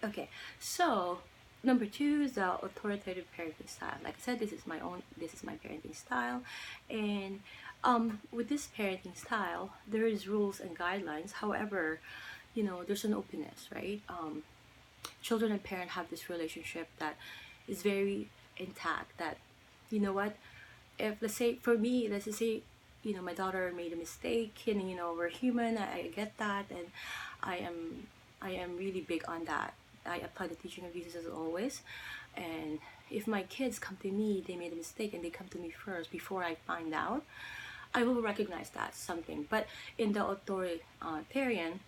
Okay, so number two is the authoritative parenting style. Like I said, this is my parenting style, and with this parenting style, there is rules and guidelines. However, there's an openness, right? Children and parent have this relationship that is very intact. That, you know what, if let's say for me, let's just say, my daughter made a mistake, and we're human. I get that, and I am I am really big on that. I apply the teaching of Jesus as always. And if my kids come to me, they made a mistake and they come to me first before I find out, I will recognize that something. But in the authoritarian,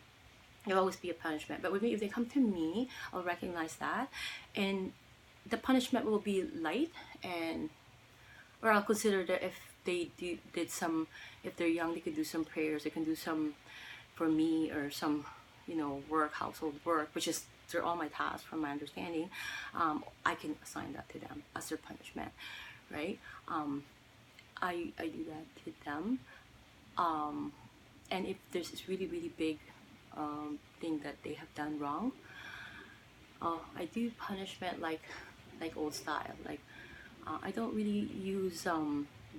there'll always be a punishment. But with me, if they come to me, I'll recognize that, and the punishment will be light, and or I'll consider that if they did some, if they're young, they could do some prayers, they can do some for me, or some, work, household work, which is, they're all my tasks from my understanding. I can assign that to them as their punishment, right? I do that to them. And if there's this really, really big thing that they have done wrong, I do punishment like old style. Like, I don't really use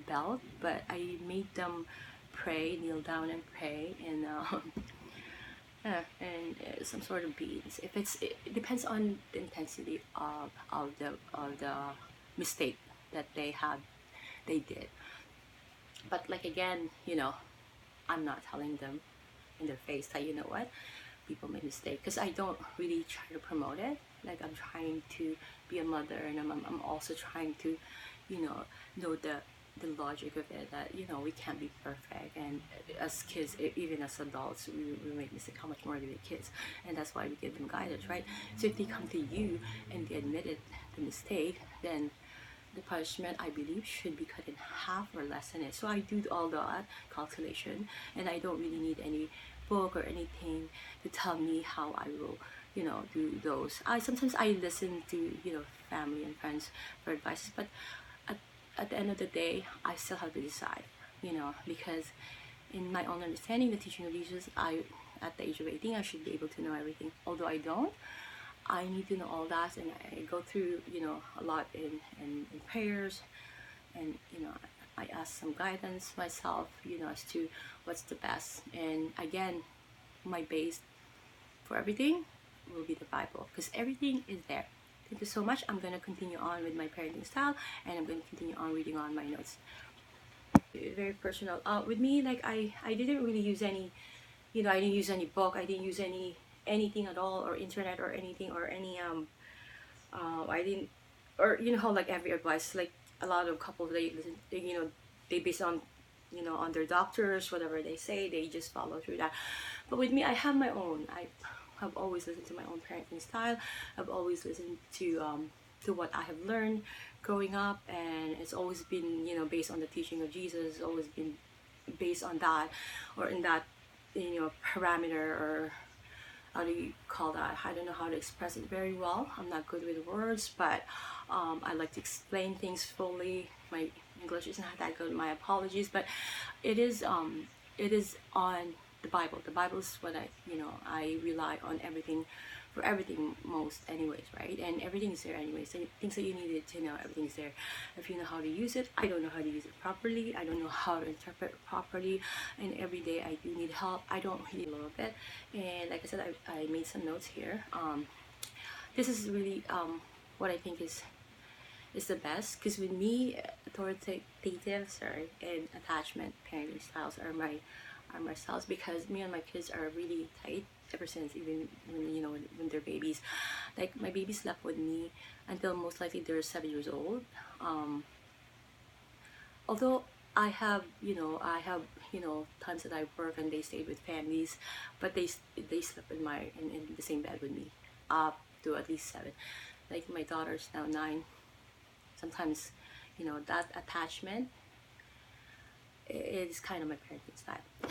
belt, but I made them pray, kneel down and pray, and some sort of beads. If it depends on the intensity of the mistake that they did. But like again, I'm not telling them in their face that, you know what, people make mistakes, because I don't really try to promote it. Like, I'm trying to be a mother, and I'm also trying to, know the logic of it, that we can't be perfect, and as kids, even as adults, we make mistakes. How much more do the kids? And that's why we give them guidance, right? So if they come to you and they admitted the mistake, then the punishment, I believe, should be cut in half or lessen it. So I do all that calculation, and I don't really need any book or anything to tell me how I will, do those. Sometimes I listen to, family and friends for advice, but at, at the end of the day, I still have to decide, because in my own understanding, the teaching of Jesus, at the age of 18, I should be able to know everything. Although I don't, I need to know all that, and I go through, a lot in prayers, and I ask some guidance myself, as to what's the best. And again, my base for everything will be the Bible, because everything is there. Thank you so much. I'm going to continue on with my parenting style, and I'm going to continue on reading on my notes. Very personal. With me, like, I didn't really use any, I didn't use any book. I didn't use anything at all, or internet, or anything, or any I didn't, or how, like, every advice, like a lot of couples, they listen, they base on, on their doctors, whatever they say, they just follow through that. But with me, I have my own. I have always listened to my own parenting style. I've always listened to what I have learned growing up, and it's always been, based on the teaching of Jesus. It's always been based on that, or in that, parameter, or how do you call that? I don't know how to express it very well. I'm not good with words, but I like to explain things fully. My English is not that good. My apologies, but it is on the Bible. The Bible is what I rely on everything, for everything most anyways, right? And everything is there anyways. So things that you needed to know, everything is there. If you know how to use it, I don't know how to use it properly. I don't know how to interpret it properly. And every day I do need help. I don't really, a little bit. And like I said, I made some notes here. This is really what I think is the best, because with me, authoritative, and attachment parenting styles are my styles, because me and my kids are really tight ever since, even when they're babies. Like, my baby slept with me until most likely they're 7 years old. Although I have times that I work and they stayed with families, but they slept in the same bed with me up to at least 7. Like, my daughter's now 9. Sometimes, that attachment is kind of my parenting style.